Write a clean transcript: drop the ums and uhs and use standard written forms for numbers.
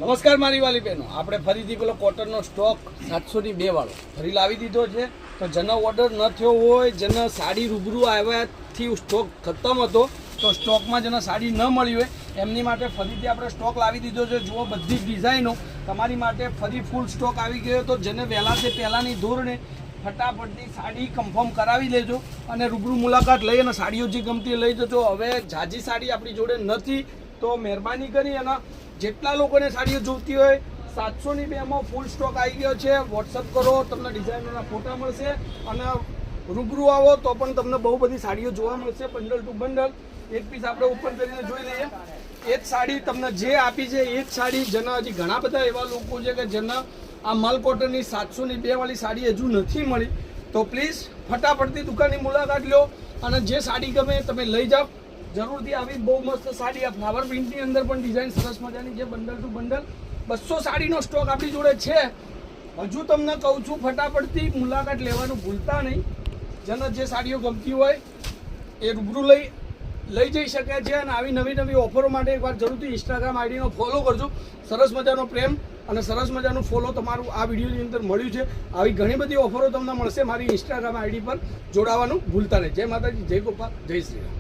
નમસ્કાર મારી વાલી બહેનો, આપણે ફરીથી પેલો કોટનનો સ્ટોક 702 વાળો ફરી લાવી દીધો છે. તો જેનો ઓર્ડર ન થયો હોય, જેને સાડી રૂબરૂ આવ્યાથી સ્ટોક ખતમ હતો, તો સ્ટોકમાં જેને સાડી ન મળી હોય એમની માટે ફરીથી આપણે સ્ટોક લાવી દીધો છે. જુઓ, બધી જ ડિઝાઇનો તમારી માટે ફરી ફૂલ સ્ટોક આવી ગયો. તો જેને વહેલાથી પહેલાંની ધોરણે ફટાફટથી સાડી કન્ફર્મ કરાવી લેજો અને રૂબરૂ મુલાકાત લઈ અને સાડીઓ જે ગમતી લઈ જજો. હવે જાજી સાડી આપણી જોડે નથી, તો મહેરબાની કરી અને જેટલા લોકોને સાડીઓ જોઈતી હોય 702માં ફૂલ સ્ટોક આવી ગયો છે. વોટ્સઅપ કરો, તમને ડિઝાઇનરના ફોટા મળશે અને રૂબરૂ આવો તો પણ તમને બહુ બધી સાડીઓ જોવા મળશે. બંડલ ટુ બંડલ એક પીસ આપણે ઓપન કરીને જોઈ લઈએ. એ જ સાડી તમને જે આપી છે એ જ સાડી. જેના હજી ઘણા બધા એવા લોકો છે કે જેના આ મલ કોટનની 702 વાળી સાડી હજુ નથી મળી, તો પ્લીઝ ફટાફટથી દુકાનની મુલાકાત લો અને જે સાડી ગમે તમે લઈ જાઓ. જરૂરથી આવી બહુ મસ્ત સાડી, આ ફ્લાવર પ્રિન્ટની અંદર પણ ડિઝાઇન સરસ મજાની છે. બંડલ ટુ બંડલ 200 સાડીનો સ્ટોક આપણી જોડે છે. હજુ તમને કહું છું, ફટાફટથી મુલાકાત લેવાનું ભૂલતા નહીં. જેને જે સાડીઓ ગમતી હોય એ રૂબરૂ લઈ જઈ શકે છે. અને આવી નવી નવી ઓફરો માટે એકવાર જરૂરથી ઇન્સ્ટાગ્રામ આઈડીનો ફોલો કરજો. સરસ મજાનો પ્રેમ અને સરસ મજાનું ફોલો તમારું આ વિડીયોની અંદર મળ્યું છે. આવી ઘણી બધી ઓફરો તમને મળશે. મારી ઇન્સ્ટાગ્રામ આઈડી પર જોડાવાનું ભૂલતા નહીં. જય માતાજી, જય ગોપાલ, જય શ્રી રામ.